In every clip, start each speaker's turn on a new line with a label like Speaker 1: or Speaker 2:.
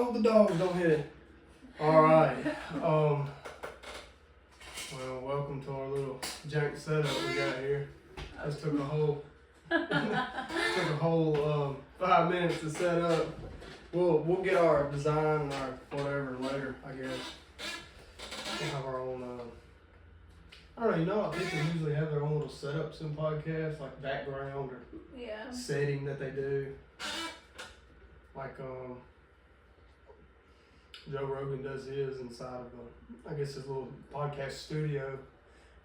Speaker 1: Oh, the dog, don't hit it. All right. Well, welcome to our little jank setup we got here. This took a whole 5 minutes to set up. We'll get our design and our whatever later, I guess. We'll have our own. I don't know. You know how people usually have their own little setups in podcasts, like background or setting that they do. Like Joe Rogan does his inside of his little podcast studio,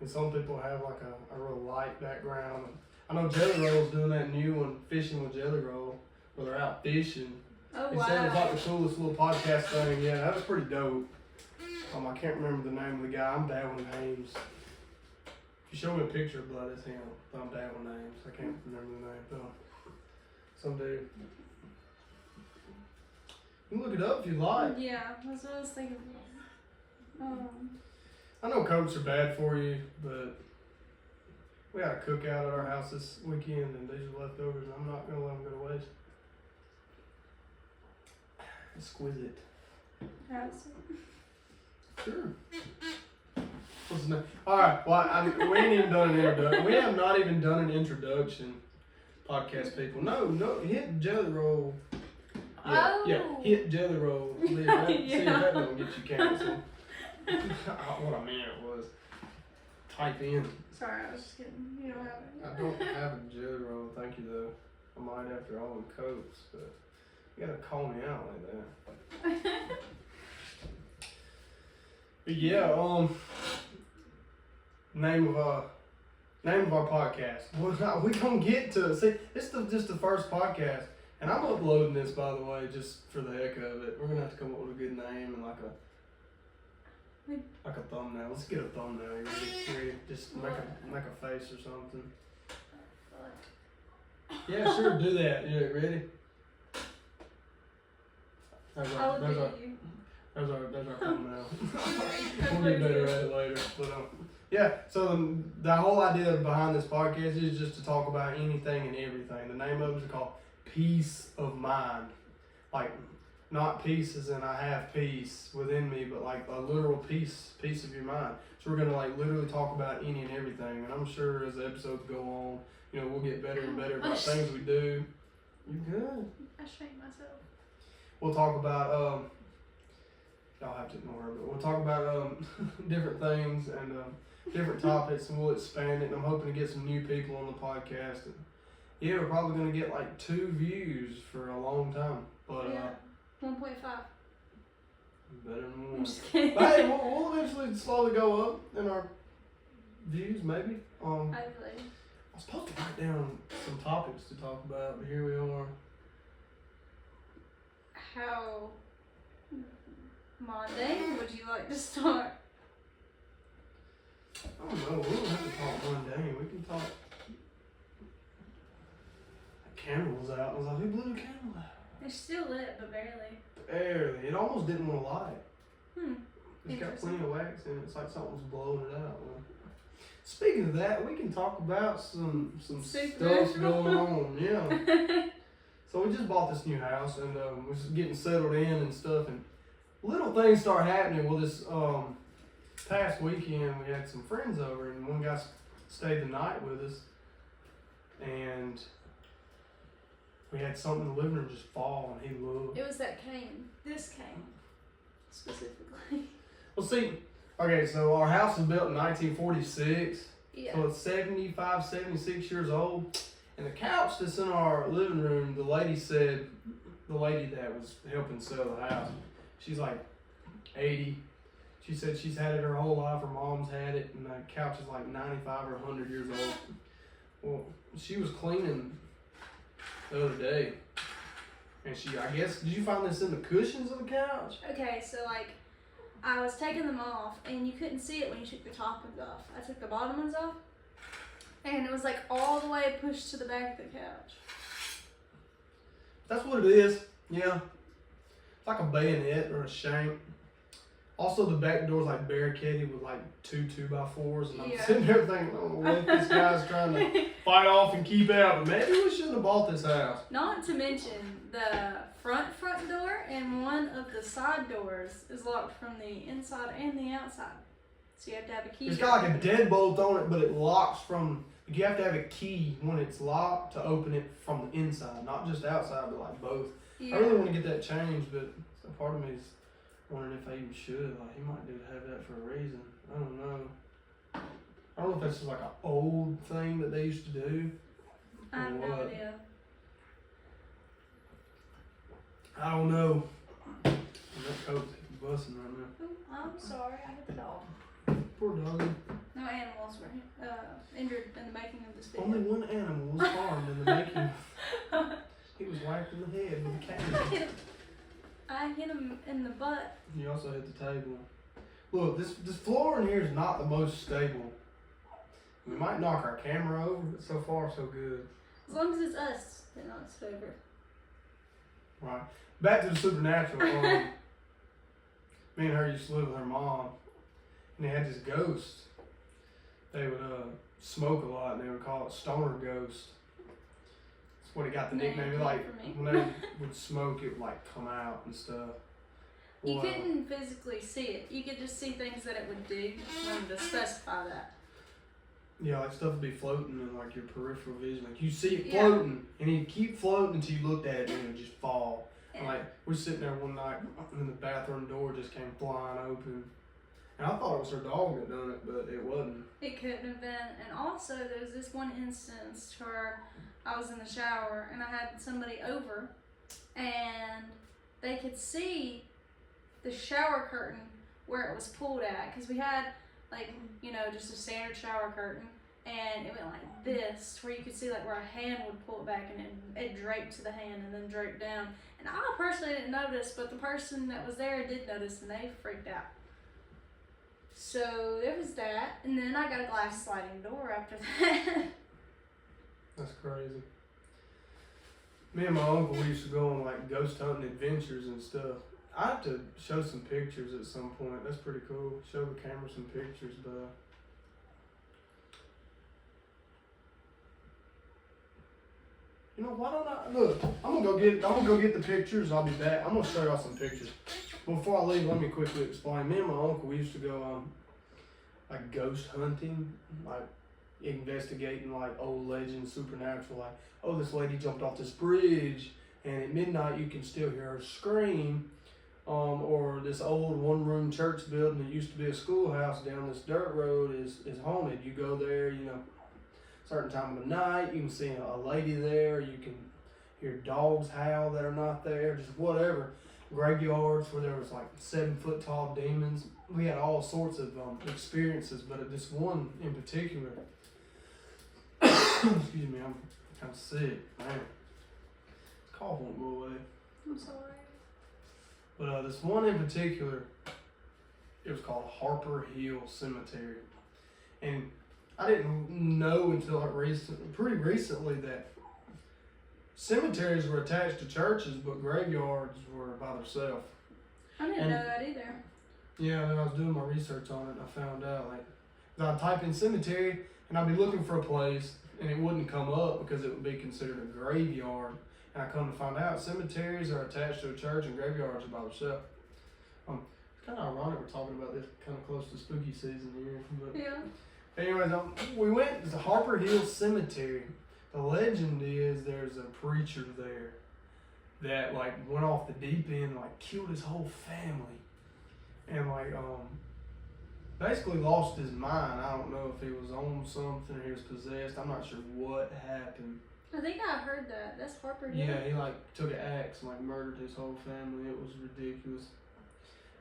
Speaker 1: and some people have like a real light background. I know Jelly Roll's doing that new one, Fishing with Jelly Roll, where they're out fishing.
Speaker 2: Oh,
Speaker 1: he
Speaker 2: wow.
Speaker 1: said it's like the coolest little podcast thing. Yeah, that was pretty dope. I can't remember the name of the guy. I'm bad with names. If you show me a picture of blood, it's him. But I'm bad with names. I can't remember the name. No. Some dude. You can look it up if you like.
Speaker 2: Yeah, that's what I was thinking.
Speaker 1: I know coats are bad for you, but we had a cookout at our house this weekend, and these are leftovers, and I'm not going to let them go to waste. Exquisite.
Speaker 2: How's it?
Speaker 1: Sure. What's the name? Alright, well, we ain't even done an introduction. We have not even done an introduction, podcast people. No, hit Jelly Roll. Yeah, hit Jelly Roll. See if that don't get you canceled. What I meant was, type in.
Speaker 2: Sorry, I was just kidding. You don't have it.
Speaker 1: I don't have a Jelly Roll, thank you though. I might after all the coats, but you gotta call me out like that. But yeah, name of our podcast. Well, we gonna get to see. This is just the first podcast, and I'm uploading this by the way, just for the heck of it. We're gonna have to come up with a good name and like a thumbnail. Let's get a thumbnail. You ready? Just make a face or something. Yeah, sure. Do that. Yeah, ready? There's our thumbnail. We'll get better at it later. But yeah, so the whole idea behind this podcast is just to talk about anything and everything. The name of it is called Peace of Mind. Like, not peace as in I have peace within me, but like a literal peace of your mind. So we're gonna like literally talk about any and everything. And I'm sure as the episodes go on, we'll get better and better about things we do. You good?
Speaker 2: I strained myself.
Speaker 1: We'll talk about y'all have to ignore her, but we'll talk about different things and different topics, and we'll expand it. And I'm hoping to get some new people on the podcast. And yeah, we're probably gonna get like 2 views for a long time, but
Speaker 2: 1.5.
Speaker 1: better than 1.
Speaker 2: I'm just kidding.
Speaker 1: But hey, we'll eventually slowly go up in our views, maybe.
Speaker 2: Hopefully.
Speaker 1: I was supposed to write down some topics to talk about, but here we are.
Speaker 2: How mundane would you like to start?
Speaker 1: I don't know. We don't have to talk mundane. We can talk. The candle was out. I was like, who blew the candle out?
Speaker 2: It's still lit, but barely.
Speaker 1: Barely. It almost didn't want to light. It's got
Speaker 2: Interesting.
Speaker 1: plenty of wax in it. It's like something's blowing it out. Well, speaking of that, we can talk about some stuff going on. Yeah. So we just bought this new house, and we're just getting settled in and stuff, and little things start happening. Well, this past weekend we had some friends over, and one guy stayed the night with us, and we had something in the living room just fall, and he looked.
Speaker 2: It was that cane. This cane, specifically.
Speaker 1: Well, see, okay, so our house was built in 1946,
Speaker 2: Yeah.
Speaker 1: so it's 75, 76 years old. And the couch that's in our living room, the lady that was helping sell the house, she's like 80. She said she's had it her whole life. Her mom's had it, and the couch is like 95 or 100 years old. Well, she was cleaning the other day, and I guess, did you find this in the cushions of the couch?
Speaker 2: Okay, so I was taking them off, and you couldn't see it when you took the top ones off. I took the bottom ones off, and it was like all the way pushed to the back of the couch.
Speaker 1: That's what it is. Yeah. It's like a bayonet or a shank. Also, the back door's like barricaded with like 2 2x4s, and I'm
Speaker 2: Yeah.
Speaker 1: sitting there thinking, oh, what this guy's trying to fight off and keep out. But maybe we shouldn't have bought this house.
Speaker 2: Not to mention the front door and one of the side doors is locked from the inside and the outside. So you have to have a key.
Speaker 1: It's got like a deadbolt on it, but it locks from. You have to have a key when it's locked to open it from the inside, not just outside, but like both.
Speaker 2: Yeah.
Speaker 1: I really want to get that changed, but a part of me is wondering if I even should. Like, he might do have that for a reason. I don't know. I don't know if that's just like an old thing that they used to do.
Speaker 2: I have no idea.
Speaker 1: I don't know. And that coat's busting right now.
Speaker 2: Oh, I'm sorry, I hit the dog.
Speaker 1: Poor doggy.
Speaker 2: No animals were injured in the making of this video.
Speaker 1: Only one animal was harmed in the making. He was whacked in the head with a cane.
Speaker 2: I hit him in the butt.
Speaker 1: You also hit the table. Look, this floor in here is not the most stable. We might knock our camera over, but so far so good.
Speaker 2: As long as it's us, then it's over.
Speaker 1: Right. Back to the supernatural. Me and her used to live with her mom, and they had this ghost. They would smoke a lot, and they would call it Stoner Ghost. That's what he got the nickname. Like when they would smoke, it would like come out and stuff.
Speaker 2: You couldn't physically see it. You could just see things that it would do. I wanted to specify that.
Speaker 1: Yeah, like stuff would be floating in like your peripheral vision. Like you see it floating, and it'd keep floating until you looked at it, and it would just fall. And like we're sitting there one night, and the bathroom door just came flying open. And I thought it was her dog that done it, but it wasn't.
Speaker 2: It couldn't have been. And also, there was this one instance where I was in the shower and I had somebody over, and they could see the shower curtain where it was pulled at, because we had like, you know, just a standard shower curtain, and it went like this, where you could see like where a hand would pull it back, and it draped to the hand and then draped down. And I personally didn't notice, but the person that was there did notice, and they freaked out. So there was that, and then I got a glass sliding door after that.
Speaker 1: That's crazy. Me and my uncle, we used to go on like ghost hunting adventures and stuff. I have to show some pictures at some point. That's pretty cool. Show the camera some pictures, but you know, why don't I look? I'm gonna go get the pictures. I'll be back. I'm gonna show y'all some pictures. Before I leave, let me quickly explain. Me and my uncle, we used to go like ghost hunting, like investigating like old legends, supernatural. Like, oh, this lady jumped off this bridge, and at midnight you can still hear her scream. Or this old one-room church building that used to be a schoolhouse down this dirt road is haunted. You go there, you know, certain time of the night, you can see a lady there. You can hear dogs howl that are not there, just whatever. Graveyards where there was like 7-foot tall demons. We had all sorts of experiences, but at this one in particular, excuse me, I'm kind of sick, man. This cough won't go away.
Speaker 2: I'm sorry.
Speaker 1: But this one in particular, it was called Harper Hill Cemetery. And I didn't know until like pretty recently that cemeteries were attached to churches, but graveyards were by themselves.
Speaker 2: I didn't know that either.
Speaker 1: Yeah, when I was doing my research on it, I found out, like, I'd type in cemetery, and I'd be looking for a place, and it wouldn't come up because it would be considered a graveyard. And I come to find out cemeteries are attached to a church and graveyards are by themselves. It's kind of ironic we're talking about this kind of close to spooky season here. But
Speaker 2: Yeah.
Speaker 1: anyways, we went to Harper Hill Cemetery. The legend is there's a preacher there that like went off the deep end, like killed his whole family, and like basically lost his mind. I don't know if he was on something or he was possessed. I'm not sure what happened.
Speaker 2: I think I heard that. That's Harper Hill.
Speaker 1: Yeah, he like took an axe and like murdered his whole family. It was ridiculous.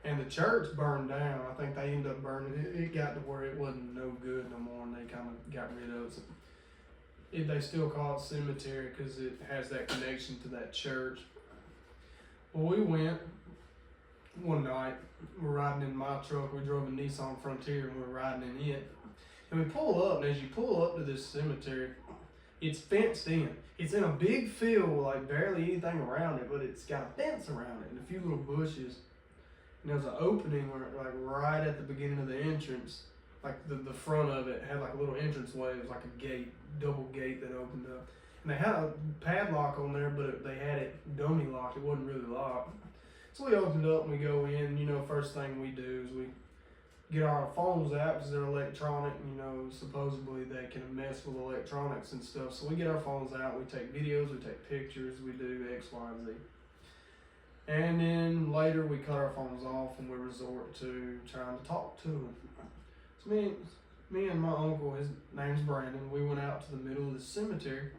Speaker 1: And the church burned down. I think they ended up burning it. It got to where it wasn't no good no more, and they kind of got rid of it. They still call it cemetery because it has that connection to that church. Well, we went one night. We're riding in my truck. We drove a Nissan Frontier, and we're riding in it. And we pull up, and as you pull up to this cemetery, it's fenced in. It's in a big field with like barely anything around it, but it's got a fence around it and a few little bushes. And there was an opening where, like right at the beginning of the entrance, like the front of it had like a little entranceway. It was like a gate, double gate that opened up. And they had a padlock on there, but they had it dummy locked. It wasn't really locked. So we opened up and we go in. You know, first thing we do is we get our phones out because they're electronic. You know, supposedly they can mess with electronics and stuff. So we get our phones out. We take videos. We take pictures. We do X, Y, and Z. And then later we cut our phones off and we resort to trying to talk to them. So me and my uncle, his name's Brandon, we went out to the middle of the cemetery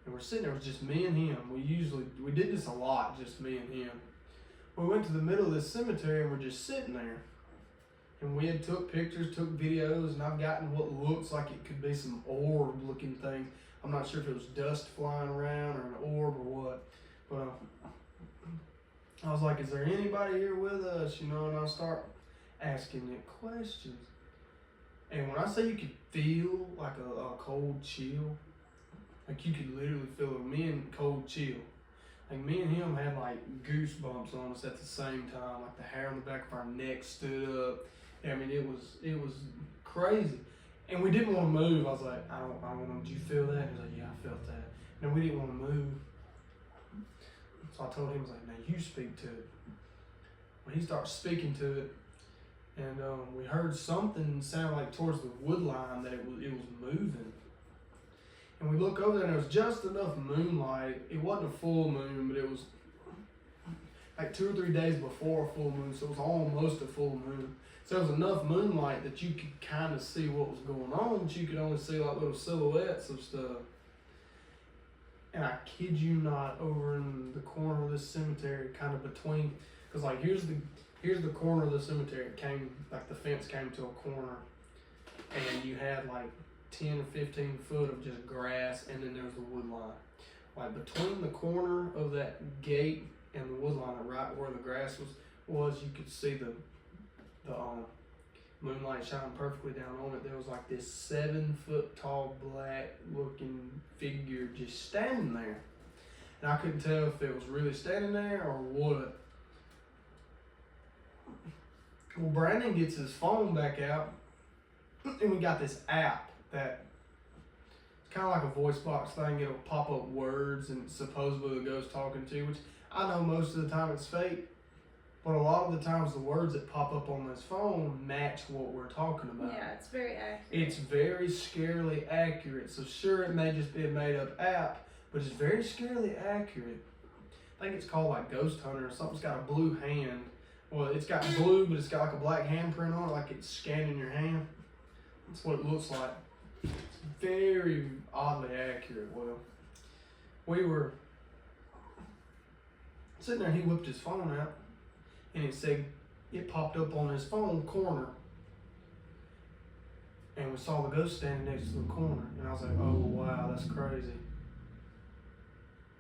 Speaker 1: and we're sitting there. It was just me and him. We did this a lot, just me and him. We went to the middle of the cemetery and we're just sitting there. And we had took pictures, took videos, and I've gotten what looks like it could be some orb looking thing. I'm not sure if it was dust flying around or an orb or what. But I was like, is there anybody here with us? You know, and I start asking it questions. And when I say you could feel like a cold chill, like you could literally feel it, me and cold chill. Like me and him had like goosebumps on us at the same time, like the hair on the back of our neck stood up. I mean, it was crazy. And we didn't want to move. I was like, I don't want to, did you feel that? He was like, yeah, I felt that. And we didn't want to move. So I told him, I was like, now you speak to it. When he starts speaking to it, and we heard something sound like towards the wood line that it was moving. And we look over there and there was just enough moonlight. It wasn't a full moon, but it was like 2 or 3 days before a full moon, so it was almost a full moon. So there was enough moonlight that you could kind of see what was going on, but you could only see like little silhouettes of stuff. And I kid you not, over in the corner of this cemetery, kind of between, because like here's the corner of the cemetery. It came, like the fence came to a corner, and you had like 10 or 15 foot of just grass, and then there was the wood line. Like between the corner of that gate and the wood line, right where the grass was, you could see the moonlight shining perfectly down on it. There was like this 7 foot tall black looking figure just standing there. And I couldn't tell if it was really standing there or what. Well, Brandon gets his phone back out, and we got this app that it's kind of like a voice box thing. It'll pop up words and supposedly the ghost talking to you, which I know most of the time it's fake. But a lot of the times the words that pop up on this phone match what we're talking about.
Speaker 2: Yeah, it's very accurate.
Speaker 1: It's very scarily accurate. So sure, it may just be a made up app, but it's very scarily accurate. I think it's called like Ghost Hunter or something. It's got a blue hand. Well, it's got blue, but it's got like a black handprint on it, like it's scanning your hand. That's what it looks like. It's very oddly accurate. Well, we were sitting there and he whipped his phone out. And it popped up on his phone corner. And we saw the ghost standing next to the corner. And I was like, oh wow, that's crazy.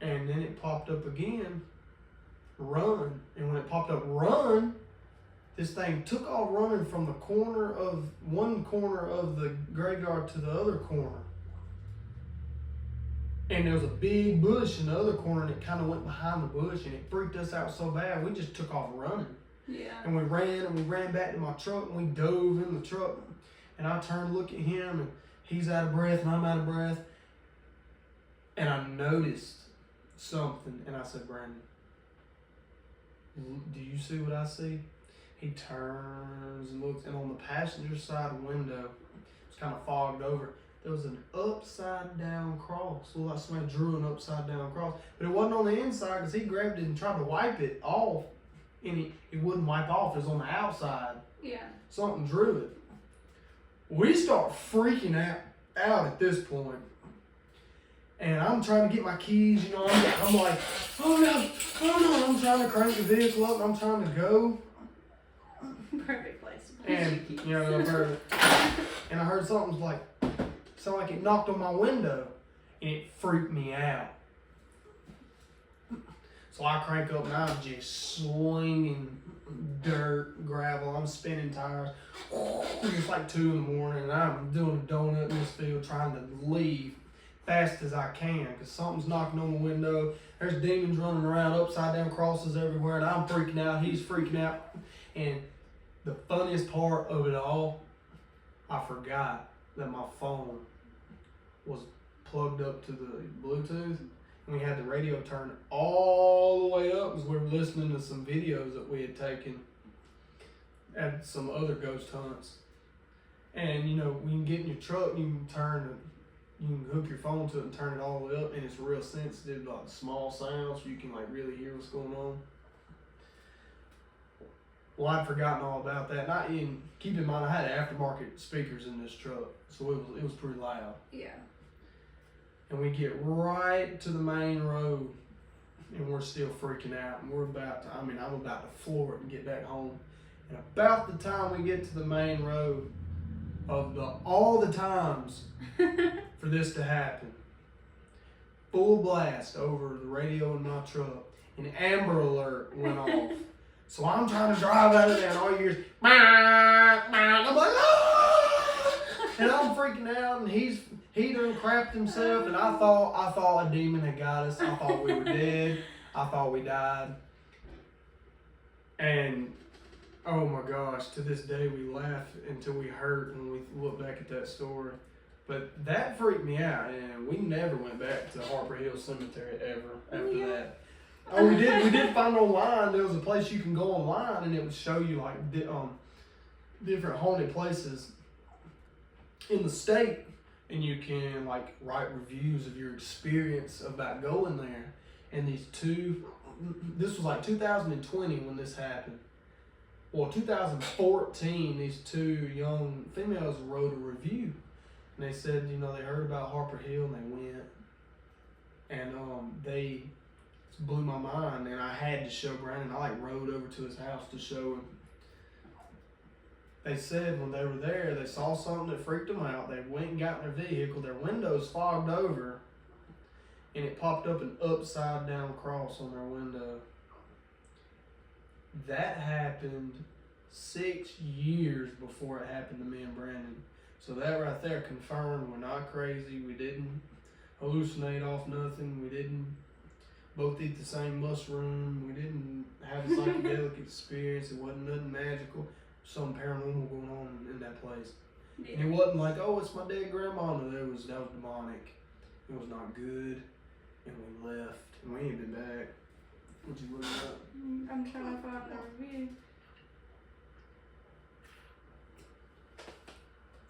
Speaker 1: And then it popped up again, run. And when it popped up, run, this thing took off running from the corner of one corner of the graveyard to the other corner. And there was a big bush in the other corner, and it kind of went behind the bush, and it freaked us out so bad, we just took off running.
Speaker 2: Yeah.
Speaker 1: And we ran back to my truck, and we dove in the truck. And I turned to look at him, and he's out of breath, and I'm out of breath. And I noticed something, and I said, Brandon, do you see what I see? He turns and looks, and on the passenger side window, it's kind of fogged over. There was an upside down cross. So like somebody drew an upside down cross. But it wasn't on the inside because he grabbed it and tried to wipe it off. And it wouldn't wipe off. It was on the outside.
Speaker 2: Yeah. Something
Speaker 1: drew it. We start freaking out at this point. And I'm trying to get my keys, you know. I'm like, oh no. I'm trying to crank the vehicle up and I'm trying to go.
Speaker 2: Perfect place to put
Speaker 1: And,
Speaker 2: your keys.
Speaker 1: you know, I heard something like, sounded like it knocked on my window, and it freaked me out. So I crank up, and I'm just slinging dirt, gravel. I'm spinning tires. It's like 2 in the morning, and I'm doing a donut in this field trying to leave. fast as I can because something's knocking on the window. There's demons running around, upside down crosses everywhere, and I'm freaking out. He's freaking out. And the funniest part of it all, I forgot that my phone was plugged up to the Bluetooth, and we had the radio turned all the way up because we were listening to some videos that we had taken at some other ghost hunts. And you know, when you get in your truck, you can hook your phone to it and turn it all the way up, and it's real sensitive to like small sounds, so you can like really hear what's going on. Well, I'd forgotten all about that. And keep in mind, I had aftermarket speakers in this truck, so it was pretty loud.
Speaker 2: Yeah.
Speaker 1: And we get right to the main road, and we're still freaking out, and I'm about to floor it and get back home. And about the time we get to the main road, of all the times for this to happen, full blast over the radio in my truck, an Amber Alert went off. So I'm trying to drive out of there, and all you hear is, and I'm like, ah! And I'm freaking out, and he done crapped himself, and I thought a demon had got us. I thought we were dead. I thought we died. And oh my gosh, to this day we laugh until we hurt when we look back at that story. But that freaked me out, and we never went back to Harper Hill Cemetery ever after that. Oh, we did find online, there was a place you can go online, and it would show you like different haunted places in the state, and you can like write reviews of your experience about going there. And this was like 2020 when this happened. Well, 2014, these two young females wrote a review, and they said, you know, they heard about Harper Hill and they went, and they blew my mind, and I had to show Brandon. I like rode over to his house to show him. They said when they were there, they saw something that freaked them out. They went and got in their vehicle. Their windows fogged over, and it popped up an upside down cross on their window. That happened 6 years before it happened to me and Brandon. So that right there confirmed we're not crazy. We didn't hallucinate off nothing. We didn't both eat the same mushroom. We didn't have a psychedelic experience. It wasn't nothing magical. Something paranormal going on in that place. Yeah. And it wasn't like, oh, it's my dead grandma. No, that was demonic. It was not good. And we left. And we ain't been back. What you looking up?
Speaker 2: I'm trying to find the review.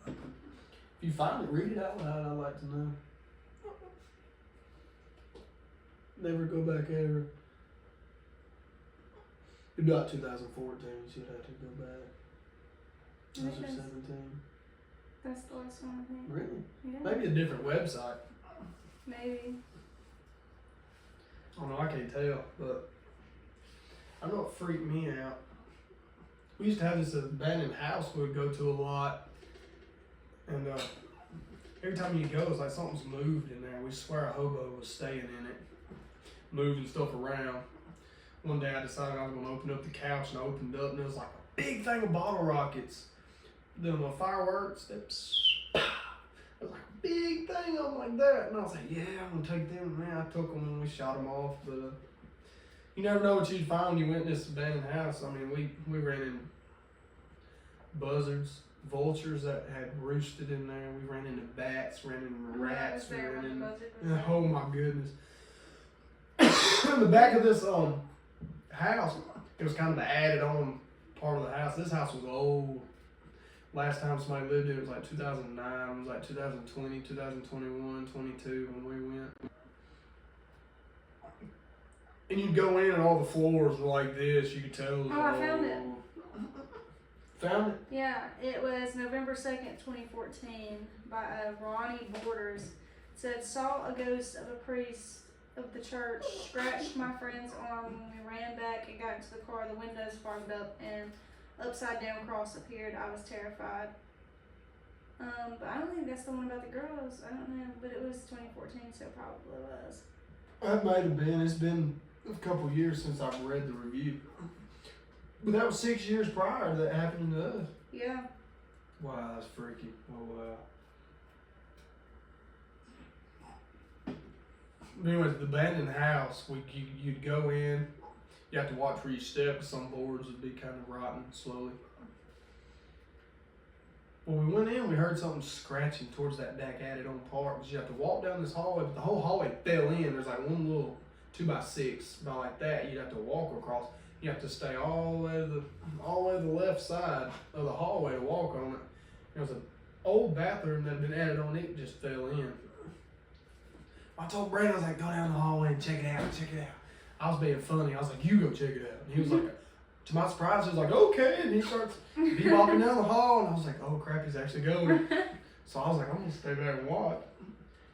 Speaker 1: If you find it, read it out loud. I'd like to know. Never go back ever. It'd be like 2014. You'd have to go back. 2017.
Speaker 2: That's the last one, I think.
Speaker 1: Really?
Speaker 2: Yeah.
Speaker 1: Maybe a different website.
Speaker 2: Maybe.
Speaker 1: I don't know, I can't tell, but I know it freaked me out. We used to have this abandoned house we'd go to a lot, and every time you go, it's like something's moved in there. We swear a hobo was staying in it, moving stuff around. One day I decided I was going to open up the couch, and I opened it up, and there was like a big thing of bottle rockets. Then the fireworks, it was like a big thing of them like that. And I was like, yeah, I'm going to take them. Man, I took them and we shot them off. But you never know what you'd find when you went in this abandoned house. I mean, we ran in buzzards, vultures that had roosted in there. We ran into bats, ran into rats. Oh my goodness. In the back of this house, it was kind of the added on part of the house. This house was old. Last time somebody lived in it was like 2009. It was like 2020, 2021, 22 when we went. And you'd go in and all the floors were like this. You could tell.
Speaker 2: Oh, I found it.
Speaker 1: Found it?
Speaker 2: Yeah, it was November 2nd, 2014 by Ronnie Borders. It said, saw a ghost of a priest of the church, scratched my friend's arm when we ran back and got into the car. The windows fogged up and upside down cross appeared. I was terrified. But I don't think that's the one about the girls. I don't know, but it was 2014, so it probably was.
Speaker 1: That might have been. It's been a couple years since I've read the review. But that was 6 years prior to that happening to us.
Speaker 2: Yeah.
Speaker 1: Wow, that's freaky. Oh, wow. anyways, the abandoned house, you'd go in. You have to watch where you step, because some boards would be kind of rotting slowly. When we went in, we heard something scratching towards that back added on part. Because you have to walk down this hallway, but the whole hallway fell in. There's like one little 2x6, about like that. You'd have to walk across. You have to stay all the way to the left side of the hallway to walk on it. There was an old bathroom that had been added on. It just fell in. I told Brandon, I was like, go down the hallway and check it out. I was being funny. I was like, you go check it out. And he was like, to my surprise, he was like, okay. And he starts walking down the hall. And I was like, oh crap, he's actually going. So I was like, I'm going to stay back and watch.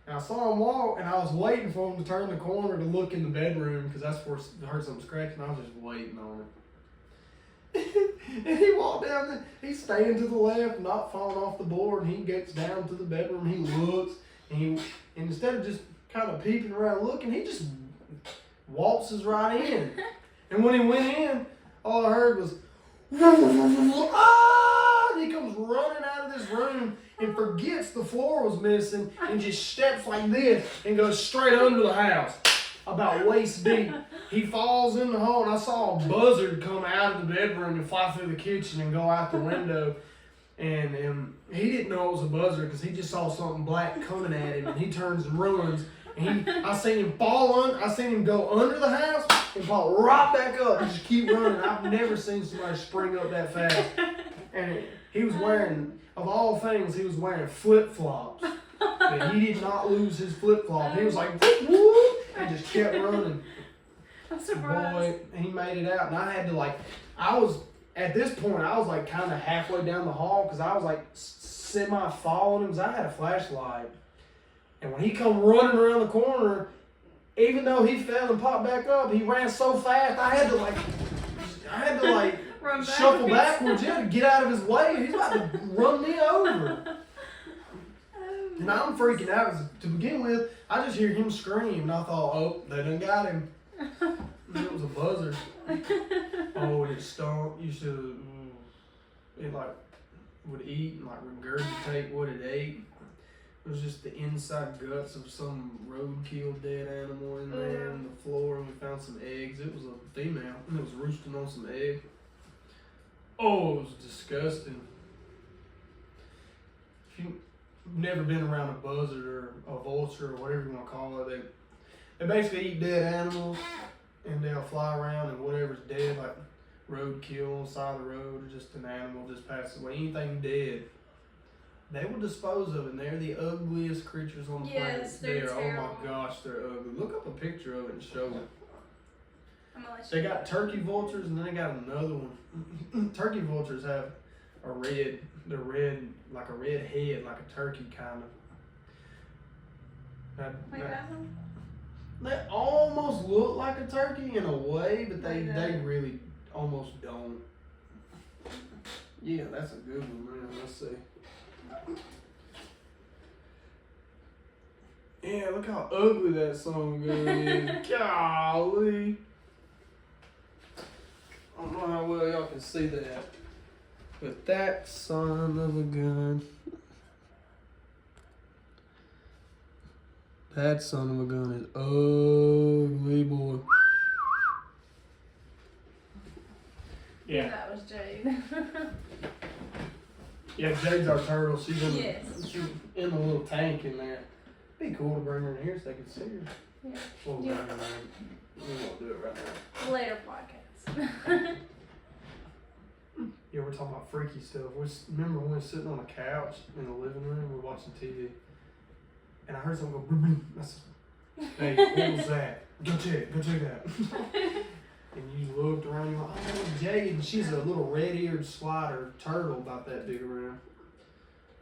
Speaker 1: And I saw him walk, and I was waiting for him to turn the corner to look in the bedroom, because that's where I heard something scratching. I was just waiting on him. And he walked down there. He's staying to the left, not falling off the board. And he gets down to the bedroom. He looks, and instead of just kind of peeping around looking, he just waltzes right in. And when he went in, all I heard was, ah! And he comes running out of this room and forgets the floor was missing and just steps like this and goes straight under the house, about waist deep. He falls in the hole, and I saw a buzzard come out of the bedroom and fly through the kitchen and go out the window. And he didn't know it was a buzzard, because he just saw something black coming at him, and he turns and runs. And I seen him I seen him go under the house and fall right back up and just keep running. I've never seen somebody spring up that fast. And he was wearing, of all things, he was wearing flip-flops. But he did not lose his flip-flop. He was like, woo, and just kept running.
Speaker 2: I'm surprised.
Speaker 1: Boy, he made it out. And I had to at this point, I was like kind of halfway down the hall, because I was like semi-following him, because I had a flashlight. And when he come running around the corner, even though he fell and popped back up, he ran so fast, I had to shuffle backwards, to get out of his way. He's about to run me over. And I'm freaking out. To begin with, I just hear him scream, and I thought, oh, they done got him. And it was a buzzard. Oh, and it stunk. You should. It would eat and regurgitate what it ate. It was just the inside guts of some roadkill dead animal in there on the floor, and we found some eggs. It was a female, and it was roosting on some eggs. Oh, it was disgusting. If you've never been around a buzzard or a vulture or whatever you want to call it, they basically eat dead animals, and they'll fly around, and whatever's dead, like roadkill on the side of the road, or just an animal just passes away, anything dead, they will dispose of it. And they're the ugliest creatures on the planet.
Speaker 2: Yes, they're terrible.
Speaker 1: Oh my gosh, they're ugly. Look up a picture of it and show it.
Speaker 2: They
Speaker 1: got turkey vultures, and then they got another one. Turkey vultures have they're red, like a red head, like a turkey kind of. They almost look like a turkey in a way, but they really almost don't. Yeah, that's a good one, man. Let's see. Yeah, look how ugly that son of a gun is. Golly. I don't know how well y'all can see that. But that son of a gun. That son of a gun is ugly, boy.
Speaker 2: Yeah. That was Jade.
Speaker 1: Yeah, Jade's our turtle. She's in,
Speaker 2: yes.
Speaker 1: She's in the little tank in there. It'd be cool to bring her in here so they can see her.
Speaker 2: Yeah.
Speaker 1: We'll bring her in. We won't do it right now.
Speaker 2: Later podcast.
Speaker 1: Yeah, we're talking about freaky stuff. Remember when we were sitting on the couch in the living room, we were watching TV, and I heard something go boom boom. I said, hey, what was that? Go check that. And you looked around, you're like, oh, Jade. And she's a little red-eared slider turtle about that big around.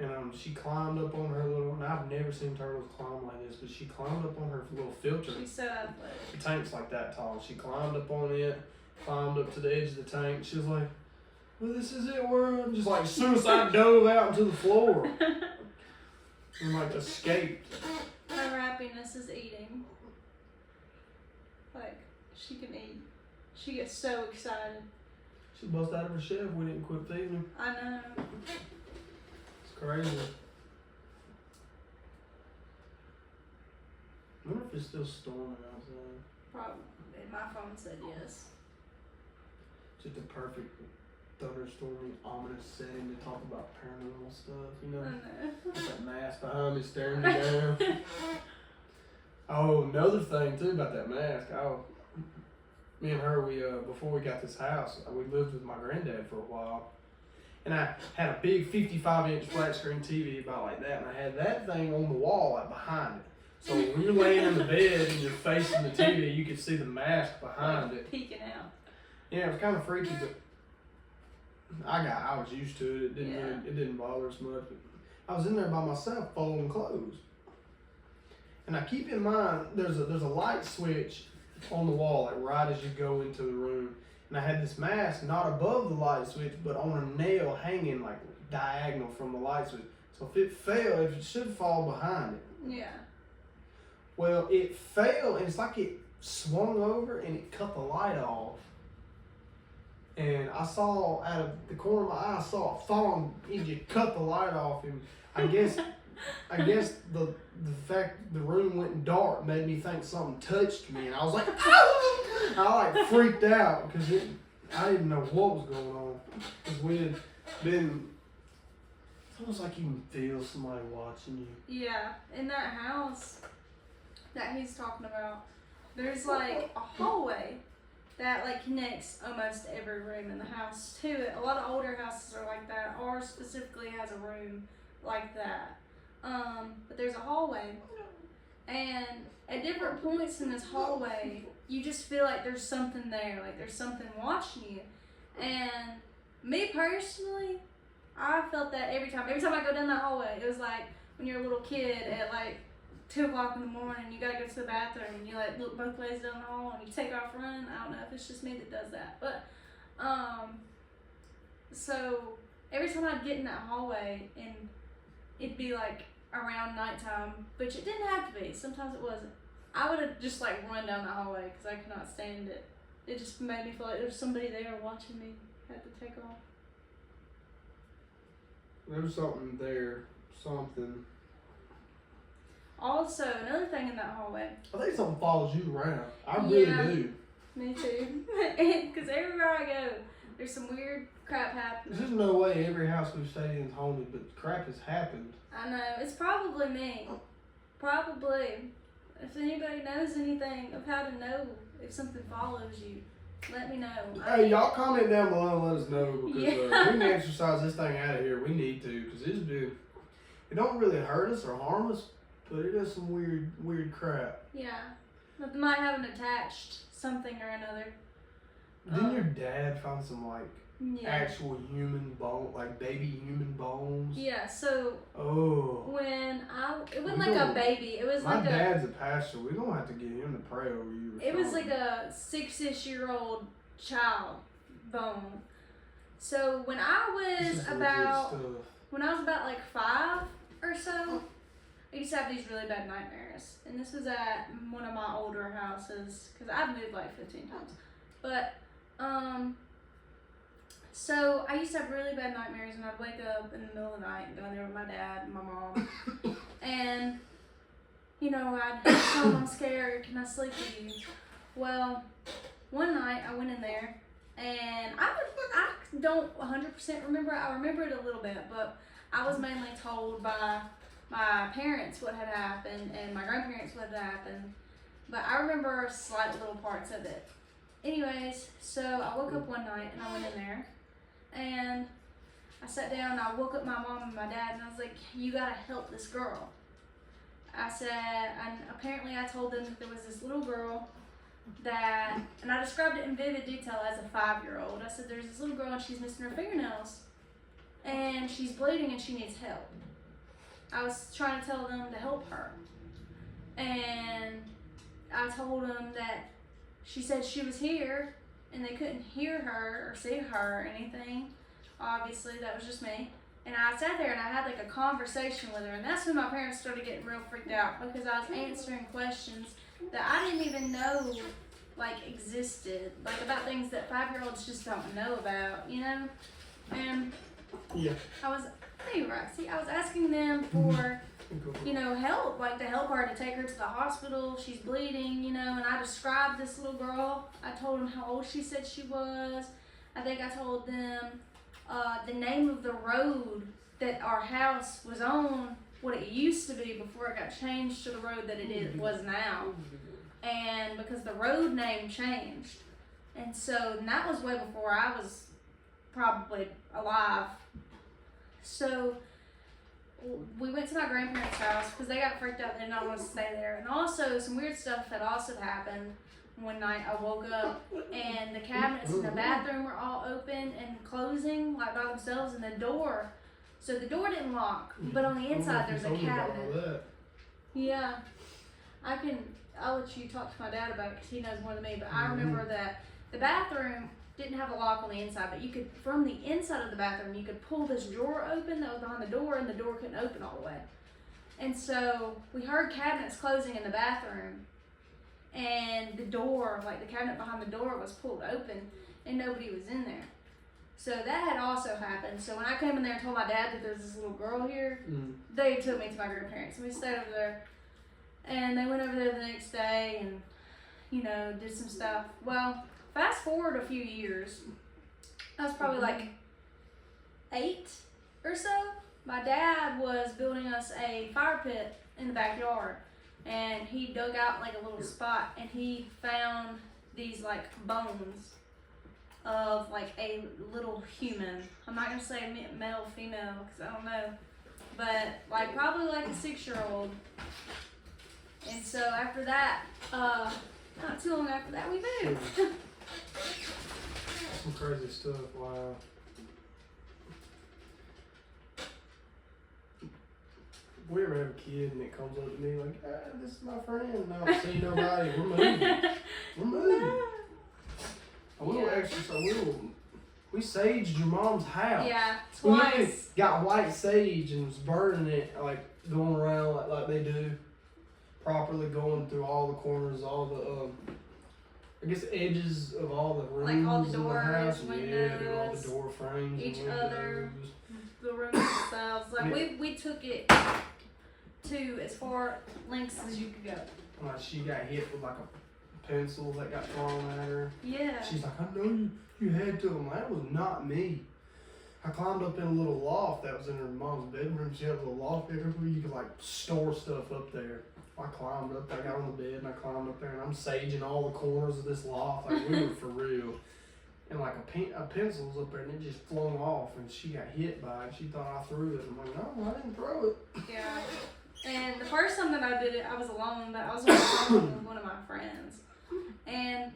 Speaker 1: And she climbed up on her little, and I've never seen turtles climb like this, but she climbed up on her little filter.
Speaker 2: She's so athletic.
Speaker 1: The tank's like that tall. She climbed up on it, climbed up to the edge of the tank. She was like, well, this is it, world. Just like suicide dove out into the floor. And escaped.
Speaker 2: Her happiness is eating. She can eat. She gets so excited.
Speaker 1: She bust out of her shell if we didn't quit feeding her.
Speaker 2: I know.
Speaker 1: It's crazy. I wonder if if it's still storming outside.
Speaker 2: Probably. My phone said yes.
Speaker 1: Just a perfect thunderstormy, ominous setting to talk about paranormal stuff, you know?
Speaker 2: I know.
Speaker 1: With that mask behind me staring me down. Oh, another thing too about that mask. Me and her, we before we got this house, we lived with my granddad for a while. And I had a big 55-inch flat screen TV about like that, and I had that thing on the wall like behind it. So when you're laying in the bed and you're facing the TV, you could see the mask behind it.
Speaker 2: Peeking out.
Speaker 1: Yeah, it was kind of freaky, but I was used to it. It didn't bother us much. But I was in there by myself folding clothes. And I keep in mind there's a light switch on the wall, like right as you go into the room. And I had this mask not above the light switch, but on a nail hanging like diagonal from the light switch. So if it fell, it should fall behind it.
Speaker 2: Yeah.
Speaker 1: Well, it fell, and it's like it swung over and it cut the light off. And I saw out of the corner of my eye, I saw it fall, and it just cut the light off. And I guess the fact the room went dark made me think something touched me, and I was like, "Ow!" I like freaked out because I didn't know what was going on. Because we had been. It's almost like you can feel somebody watching you.
Speaker 2: Yeah, in that house that he's talking about, there's like a hallway that like connects almost every room in the house to it. A lot of older houses are like that. Ours specifically has a room like that. But there's a hallway, and at different points in this hallway, you just feel like there's something there, like there's something watching you. And me personally, I felt that every time I go down that hallway. It was like when you're a little kid at like 2 o'clock in the morning, you gotta go to the bathroom, and you like look both ways down the hall, and you take off running. I don't know if it's just me that does that, but so every time I'd get in that hallway, and it'd be like around nighttime, which it didn't have to be. Sometimes it wasn't. I would have just like run down the hallway because I could not stand it. It just made me feel like there was somebody there watching me. Had to take off.
Speaker 1: There was something there, something.
Speaker 2: Also, another thing in that hallway.
Speaker 1: I think something follows you around. I really do.
Speaker 2: Me too. Because everywhere I go, there's some weird crap happening.
Speaker 1: There's no way every house we've stayed in is haunted, but crap has happened.
Speaker 2: I know. It's probably me. Probably. If anybody knows anything of how to know if something follows you, let me know.
Speaker 1: Hey, y'all comment down below and let us know, because we can exercise this thing out of here. We need to, because it don't really hurt us or harm us, but it does some weird crap.
Speaker 2: Yeah. But they might have an attached something or another.
Speaker 1: Didn't your dad find some actual human bone, like baby human bones?
Speaker 2: Yeah, so when it wasn't like a baby, it was
Speaker 1: my
Speaker 2: like
Speaker 1: dad's a pastor. We're gonna have to get him to pray over you.
Speaker 2: It was like a 6-ish-year-old child bone. So when I was about like 5 or so, I used to have these really bad nightmares. And this was at one of my older houses, because I've moved like 15 times. But so I used to have really bad nightmares, and I'd wake up in the middle of the night and go in there with my dad and my mom. And, I'd tell them I'm scared, can I sleep with you? Well, one night I went in there, and I don't 100% remember. I remember it a little bit, but I was mainly told by my parents what had happened and my grandparents what had happened. But I remember slight little parts of it. Anyways, so I woke up one night and I went in there, and I sat down and I woke up my mom and my dad, and I was like, you gotta help this girl. I said, and apparently I told them that there was this little girl and I described it in vivid detail as a 5-year-old. I said, there's this little girl and she's missing her fingernails, and she's bleeding and she needs help. I was trying to tell them to help her. And I told them that she said she was here and they couldn't hear her or see her or anything. Obviously, that was just me. And I sat there and I had like a conversation with her, and that's when my parents started getting real freaked out, because I was answering questions that I didn't even know existed, about things that 5-year-olds just don't know about, And
Speaker 1: yeah.
Speaker 2: I was asking them for help, like to help her, to take her to the hospital. She's bleeding, and I described this little girl. I told them how old she said she was. I think I told them the name of the road that our house was on, what it used to be before it got changed to the road that it was now. And because the road name changed. And so and that was way before I was probably alive. So we went to my grandparents' house because they got freaked out. They did not want to stay there. And also, some weird stuff had also happened. One night I woke up and the cabinets in the bathroom were all open and closing like by themselves, and the door. So the door didn't lock, but on the inside there's a cabinet. Yeah, I'll let you talk to my dad about it because he knows more than me. But I remember that the bathroom didn't have a lock on the inside, but you could, from the inside of the bathroom, you could pull this drawer open that was behind the door, and the door couldn't open all the way. And so we heard cabinets closing in the bathroom, and the door, like the cabinet behind the door, was pulled open, and nobody was in there. So that had also happened. So when I came in there and told my dad that there's this little girl here, they took me to my grandparents, and we stayed over there. And they went over there the next day and, did some stuff. Well, fast forward a few years, I was probably like 8 or so. My dad was building us a fire pit in the backyard, and he dug out like a little spot, and he found these like bones of like a little human. I'm not gonna say male, female, because I don't know, but like probably like a 6-year-old. And so after that, not too long after that, we moved.
Speaker 1: Some crazy stuff. Wow. If we ever have a kid and it comes up to me like, this is my friend, and I don't see nobody, we're moving. We're moving. We saged your mom's house.
Speaker 2: Yeah, twice.
Speaker 1: We got white sage and was burning it, like going around like they do. Properly going through all the corners, all the, edges of all the rooms,
Speaker 2: like all the doors,
Speaker 1: in the house.
Speaker 2: windows,
Speaker 1: and all the door frames,
Speaker 2: each
Speaker 1: and
Speaker 2: other, the rooms themselves. Like we took it to as far lengths as you could go.
Speaker 1: Like she got hit with like a pencil that got thrown at her.
Speaker 2: Yeah.
Speaker 1: She's like, I know you had to. I'm like, that was not me. I climbed up in a little loft that was in her mom's bedroom. She had a little loft there where you could like store stuff up there. I climbed up, I got on the bed and I climbed up there and I'm saging all the corners of this loft, like we were for real. And like a pencil was up there and it just flung off and she got hit by it. She thought I threw it. I'm like, no, I didn't throw it.
Speaker 2: Yeah. And the first time that I did it, I was alone, but I was on the phone with one of my friends. And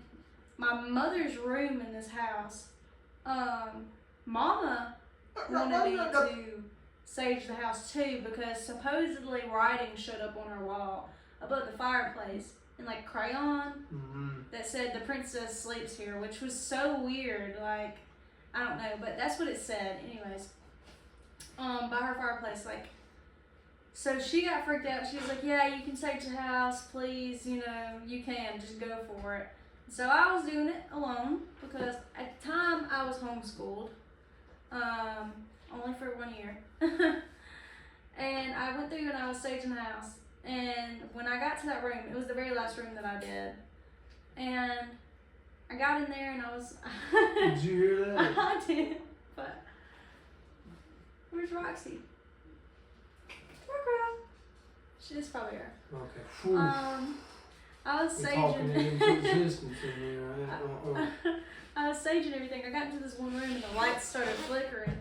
Speaker 2: my mother's room in this house, Mama wanted me to sage the house too, because supposedly writing showed up on her wall above the fireplace in like crayon that said the princess sleeps here, which was so weird. Like, I don't know, but that's what it said anyways, by her fireplace. Like, so she got freaked out. She was like, yeah, you can sage the house, please, you can just go for it. So I was doing it alone because at the time I was homeschooled, only for 1 year. And I went through and I was saging the house. And when I got to that room, it was the very last room that I did. And I got in there and I was...
Speaker 1: Did you hear that?
Speaker 2: I did. But where's Roxy? Poor girl. She's probably her.
Speaker 1: Okay.
Speaker 2: I was saging.
Speaker 1: Talking into existence in there.
Speaker 2: I was saging everything. I got into this one room and the lights started flickering.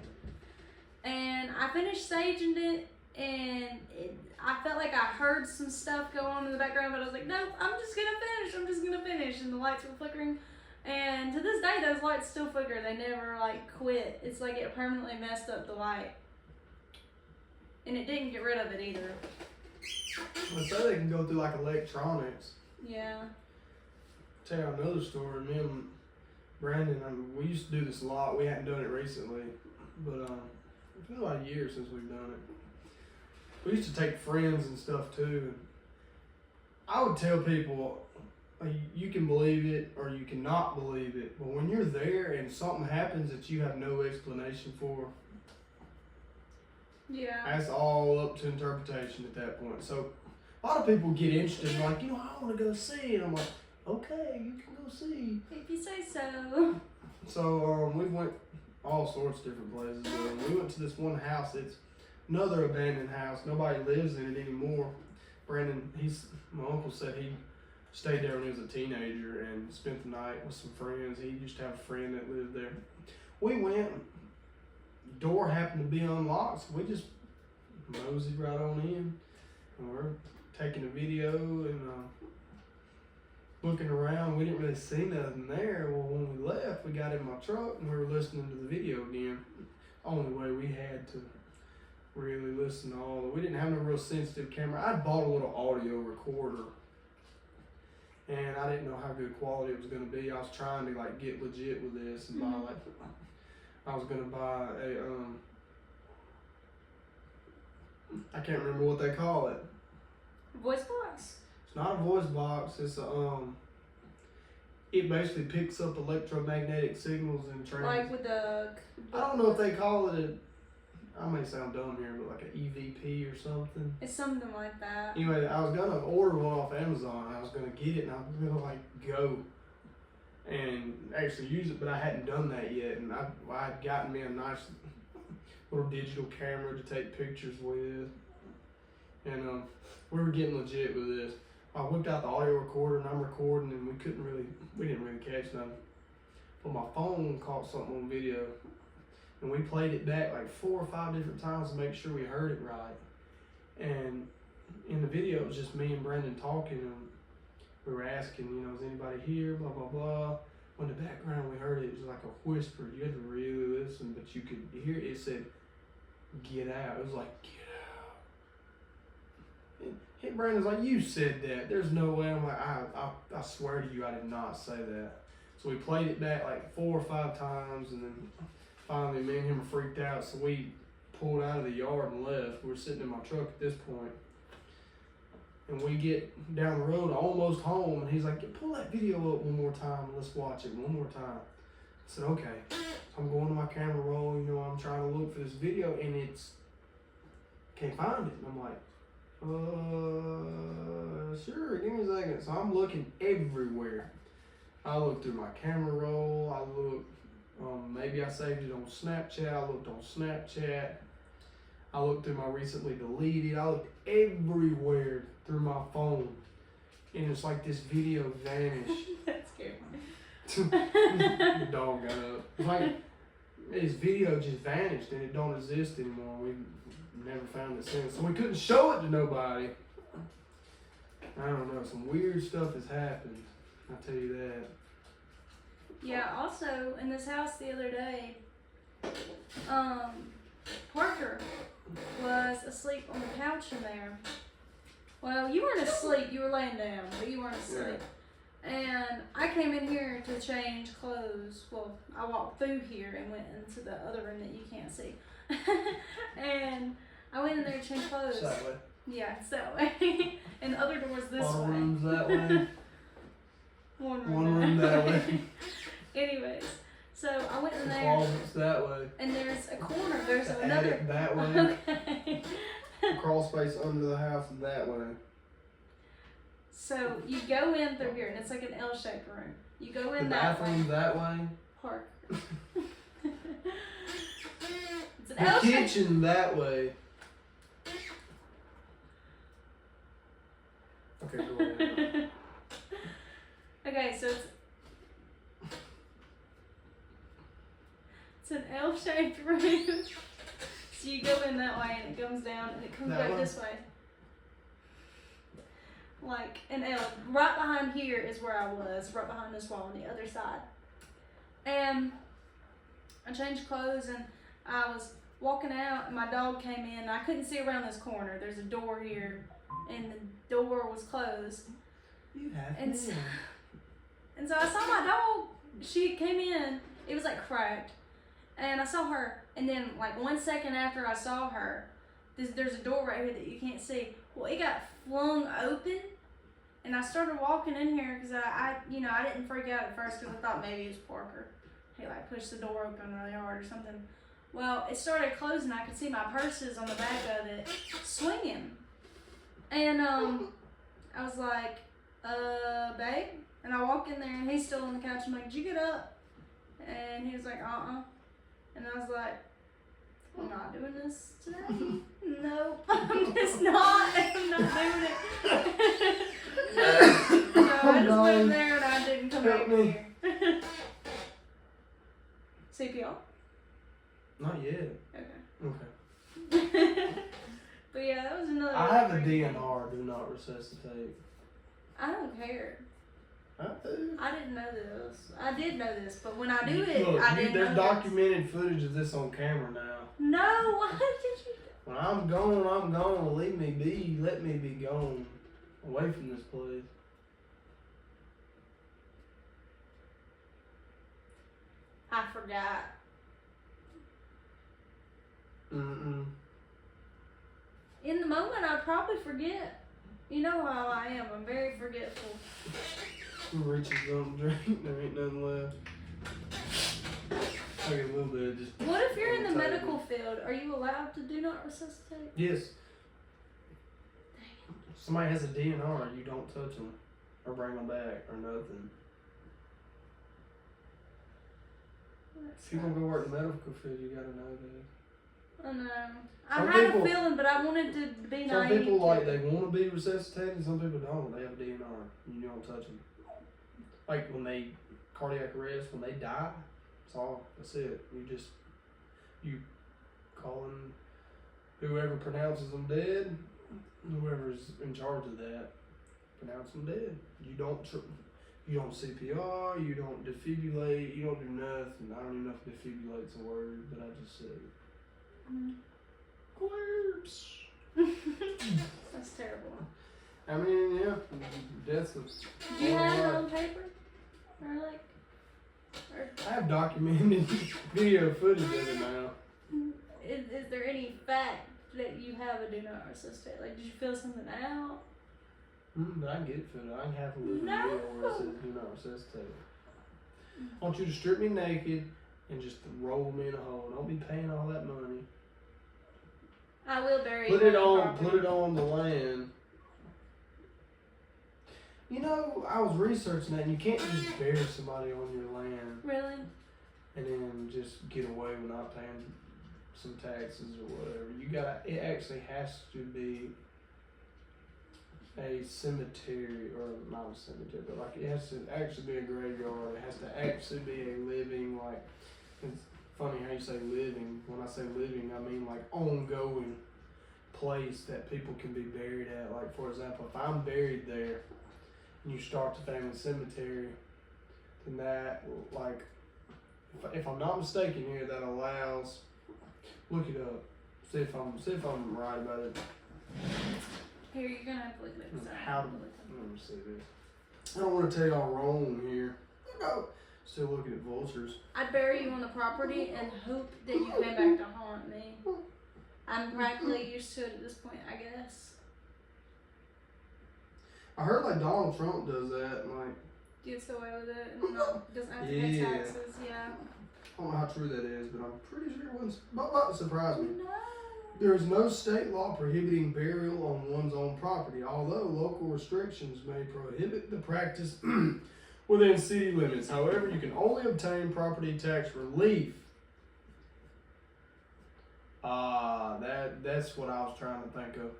Speaker 2: And I finished saging it, and I felt like I heard some stuff go on in the background, but I was like, no, I'm just gonna finish, and the lights were flickering. And to this day, those lights still flicker. They never, quit. It's like it permanently messed up the light. And it didn't get rid of it either.
Speaker 1: I say they can go through, electronics.
Speaker 2: Yeah.
Speaker 1: Tell you another story. Me and Brandon, we used to do this a lot. We hadn't done it recently, but, it's been about a year since we've done it. We used to take friends and stuff too. I would tell people, you can believe it or you cannot believe it, but when you're there and something happens that you have no explanation for,
Speaker 2: Yeah.
Speaker 1: That's all up to interpretation at that point. So a lot of people get interested and like, I want to go see. And I'm like, okay, you can go see.
Speaker 2: If you say so.
Speaker 1: So we went all sorts of different places. We went to this one house. It's another abandoned house. Nobody lives in it anymore. Brandon, my uncle said he stayed there when he was a teenager and spent the night with some friends. He used to have a friend that lived there. We went. Door happened to be unlocked, so we just moseyed right on in. And we're taking a video and looking around. We didn't really see nothing there. Well, when we left, we got in my truck and we were listening to the video again. Only way we had to really listen to all. We didn't have no real sensitive camera. I bought a little audio recorder, and I didn't know how good quality it was going to be. I was trying to like get legit with this and buy like. I was gonna buy a I can't remember what they call it.
Speaker 2: Voice box?
Speaker 1: It's not a voice box. It's a it basically picks up electromagnetic signals and
Speaker 2: Like with the.
Speaker 1: I don't know if they call it I may sound dumb here, but like an EVP or something.
Speaker 2: It's something like that.
Speaker 1: Anyway, I was gonna order one off Amazon. I was gonna get it and I was gonna like go and actually use it, but I hadn't done that yet, and I had gotten me a nice little digital camera to take pictures with, and we were getting legit with this. I whipped out the audio recorder and I'm recording, and we didn't really catch nothing, but my phone caught something on video, and we played it back like 4 or 5 different times to make sure we heard it right, and in the video it was just me and Brandon talking, and we were asking, is anybody here, blah, blah, blah. In the background, we heard it was like a whisper. You had to really listen, but you could hear it said, get out. It was like, get out. And Brandon's like, you said that. There's no way. I'm like, I swear to you, I did not say that. So we played it back like 4 or 5 times, and then finally me and him were freaked out, so we pulled out of the yard and left. We were sitting in my truck at this point. And we get down the road, almost home, and he's like, pull that video up one more time, and let's watch it one more time. I said, okay. I'm going to my camera roll, I'm trying to look for this video, and can't find it. And I'm like, sure, give me a second. So I'm looking everywhere. I looked through my camera roll, I looked, maybe I saved it on Snapchat, I looked on Snapchat. I looked through my recently deleted, I looked everywhere through my phone, and it's like this video vanished.
Speaker 2: That's scary.
Speaker 1: The dog got up. It's like this video just vanished and it don't exist anymore. We've never found it since, so we couldn't show it to nobody. I don't know, some weird stuff has happened, I'll tell you that.
Speaker 2: Yeah, also in this house the other day, Parker was asleep on the couch in there. Well, you weren't asleep, you were laying down, but you weren't asleep. Yeah. And I came in here to change clothes. Well, I walked through here and went into the other room that you can't see. And I went in there to change clothes.
Speaker 1: It's that way.
Speaker 2: Yeah, it's that way. And the other door's this
Speaker 1: All
Speaker 2: way.
Speaker 1: rooms that way.
Speaker 2: One room
Speaker 1: that way.
Speaker 2: Anyways, so I went in
Speaker 1: The
Speaker 2: there.
Speaker 1: closet's that way.
Speaker 2: And there's a corner. There's
Speaker 1: The
Speaker 2: another.
Speaker 1: attic that way.
Speaker 2: Okay.
Speaker 1: The crawl space under the house that way.
Speaker 2: So you go in through here, and it's like an L-shaped room. You go in
Speaker 1: The
Speaker 2: that
Speaker 1: bathroom's
Speaker 2: way.
Speaker 1: that way.
Speaker 2: Park. It's an
Speaker 1: The
Speaker 2: L-shaped.
Speaker 1: kitchen that way. Okay, go ahead.
Speaker 2: Okay, so it's an L-shaped room. So you go in that way, and it comes down, and it comes
Speaker 1: That
Speaker 2: back
Speaker 1: one?
Speaker 2: this way. Like an L. Right behind here is where I was, right behind this wall on the other side. And I changed clothes, and I was walking out, and my dog came in. I couldn't see around this corner. There's a door here, and the door was closed.
Speaker 1: You have
Speaker 2: And
Speaker 1: me.
Speaker 2: so, and so I saw my dog. She came in. It was like cracked. And I saw her. And then like 1 second after I saw her, there's a door right here that you can't see. Well, it got flung open. And I started walking in here because I didn't freak out at first because I thought maybe it was Parker. He like pushed the door open really hard or something. Well, it started closing. I could see my purses on the back of it swinging. And I was like, babe? And I walk in there and he's still on the couch. I'm like, did you get up? And he was like, And I was like, I'm not doing this today. Nope, I'm just not. I'm not doing it. So I just went there and I didn't come back here. CPR?
Speaker 1: Not yet.
Speaker 2: Okay. But yeah, that was another.
Speaker 1: I have a DNR, do not resuscitate.
Speaker 2: I don't care.
Speaker 1: I do.
Speaker 2: I didn't know this. I did know this, but when I do it,
Speaker 1: Look,
Speaker 2: I didn't know
Speaker 1: there's documented footage of this on camera now.
Speaker 2: No, why did you?
Speaker 1: When I'm gone, I'm gone. Leave me be. Let me be gone. Away from this place.
Speaker 2: I forgot. In the moment, I probably forget. You know how I am. I'm very forgetful.
Speaker 1: Richie's don't drink. There ain't nothing left. I get a little bit. Just.
Speaker 2: What if you're in the medical field? Are you allowed to do not resuscitate?
Speaker 1: Yes. If somebody has a DNR, you don't touch them or bring them back or nothing. If you're gonna go work in the medical field, you gotta know that.
Speaker 2: I know. I had a feeling, but I wanted to be naive.
Speaker 1: Some people like they want to be resuscitated. Some people don't. They have a DNR. You don't touch them. Like when they cardiac arrest, when they die, that's it. You calling whoever pronounces them dead, whoever's in charge of that, pronounce them dead. You don't CPR, you don't defibrillate, you don't do nothing. I don't even know if defibrillate's a word, but I just said it. Words.
Speaker 2: That's terrible.
Speaker 1: I mean, yeah, death's a.
Speaker 2: Do you have it on paper?
Speaker 1: I have documented video footage of it now.
Speaker 2: Is there any fact that you have a do not resuscitate? Like, did you fill something out?
Speaker 1: But I can get it filled out. I can have a little video where it says do not resuscitate. I want you to strip me naked and just roll me in a hole. Don't be paying all that money.
Speaker 2: I will bury
Speaker 1: Put
Speaker 2: you
Speaker 1: it on.
Speaker 2: property.
Speaker 1: Put it on the land. You know, I was researching that, and you can't just bury somebody on your land.
Speaker 2: Really?
Speaker 1: And then just get away with not paying some taxes or whatever. It actually has to be a cemetery, or not a cemetery, but like it has to actually be a graveyard. It has to actually be a living, like, it's funny how you say living. When I say living, I mean like ongoing place that people can be buried at. Like, for example, if I'm buried there and you start the family cemetery, then that, like, if I'm not mistaken here, that allows, look it up, see if I'm right about it.
Speaker 2: Here, you're gonna have to look at this.
Speaker 1: Let me see this. I don't want to tell y'all wrong here. No. Still looking at vultures.
Speaker 2: I'd bury you on the property and hope that you came back to haunt me. I'm practically used to it at this point, I guess.
Speaker 1: I heard like Donald Trump does that, and like
Speaker 2: Gets away with it and doesn't have to pay taxes. Yeah.
Speaker 1: I don't know how true that is, but I'm pretty sure it wouldn't. But surprise me.
Speaker 2: No.
Speaker 1: There is no state law prohibiting burial on one's own property, although local restrictions may prohibit the practice within city limits. However, you can only obtain property tax relief. That's what I was trying to think of.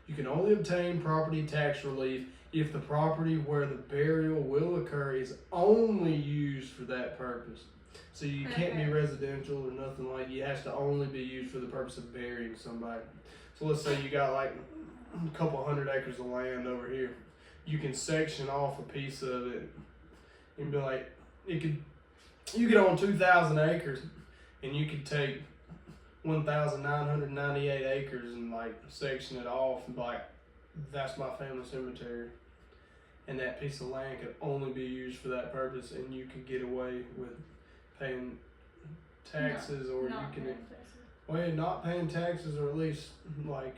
Speaker 1: You can only obtain property tax relief if the property where the burial will occur is only used for that purpose. So you can't be residential or nothing like. It has to only be used for the purpose of burying somebody. So let's say you got like a couple 100 acres of land over here. You can section off a piece of it and be like, you could own 2,000 acres, and you could take 1,998 acres and like section it off and be like, that's my family cemetery. And that piece of land could only be used for that purpose, and you could get away with paying taxes, or you can, well, not paying taxes, or at least like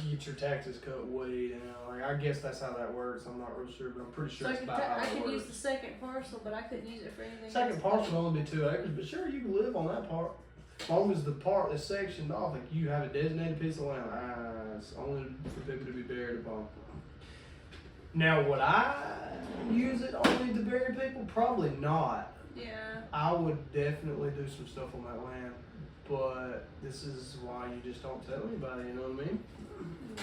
Speaker 1: you get your taxes cut way down. Like, I guess that's how that works. I'm not real sure, but I'm pretty sure
Speaker 2: So
Speaker 1: it's about how
Speaker 2: I
Speaker 1: it
Speaker 2: could
Speaker 1: works.
Speaker 2: use the second parcel, but I couldn't use it for anything
Speaker 1: Second
Speaker 2: else.
Speaker 1: parcel would only be 2 acres, but sure, you can live on that part. As long as the part that's sectioned off, like you have a designated piece of land, it's only for people to be buried upon. Now, would I use it only to bury people? Probably not.
Speaker 2: Yeah.
Speaker 1: I would definitely do some stuff on that land, but this is why you just don't tell anybody, you know what I mean?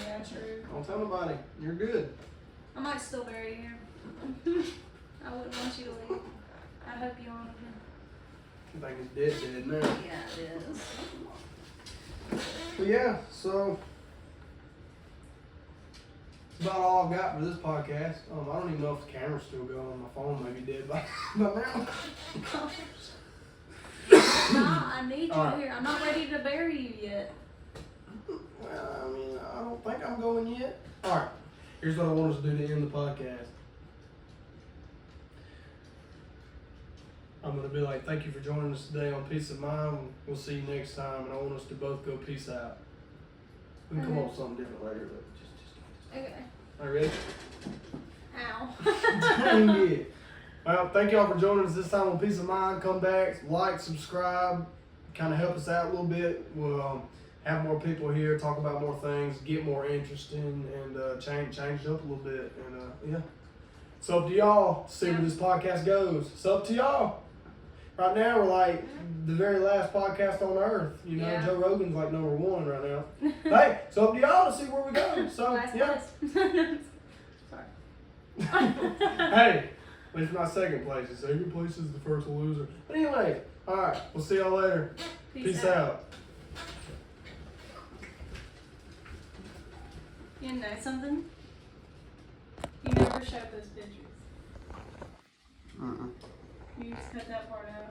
Speaker 2: Yeah, true.
Speaker 1: Don't tell nobody. You're good.
Speaker 2: I might still bury you. I wouldn't want you to leave. I hope you honor him.
Speaker 1: I think it's dead now.
Speaker 2: Yeah, it is.
Speaker 1: But yeah, so that's about all I've got for this podcast. I don't even know if the camera's still going. My phone may be dead by now.
Speaker 2: Nah, I need you
Speaker 1: All right.
Speaker 2: here. I'm not ready to bury you yet.
Speaker 1: Well, I mean, I don't think I'm going yet. Alright, here's what I want us to do to end the podcast. I'm going to be like, thank you for joining us today on Peace of Mind. We'll see you next time, and I want us to both go peace out. We can come up with something different later, but just.
Speaker 2: Okay.
Speaker 1: All right, ready?
Speaker 2: Ow.
Speaker 1: Dang it. Well, thank y'all for joining us this time on Peace of Mind. Come back, like, subscribe, kind of help us out a little bit. We'll have more people here, talk about more things, get more interesting, and change it up a little bit. And yeah, it's up to y'all. See where this podcast goes. It's up to y'all. Right now, we're like the very last podcast on earth. You know,
Speaker 2: Yeah.
Speaker 1: Joe Rogan's like number 1 right now. Hey, it's up to y'all to see where we go. So
Speaker 2: Last
Speaker 1: yeah.
Speaker 2: place. Sorry.
Speaker 1: Hey, at least not second place. The second place is the first loser. But anyway, all right. We'll see y'all later. Peace out.
Speaker 2: You know something? You never showed those pictures.
Speaker 1: Mm-mm.
Speaker 2: You just cut that part out.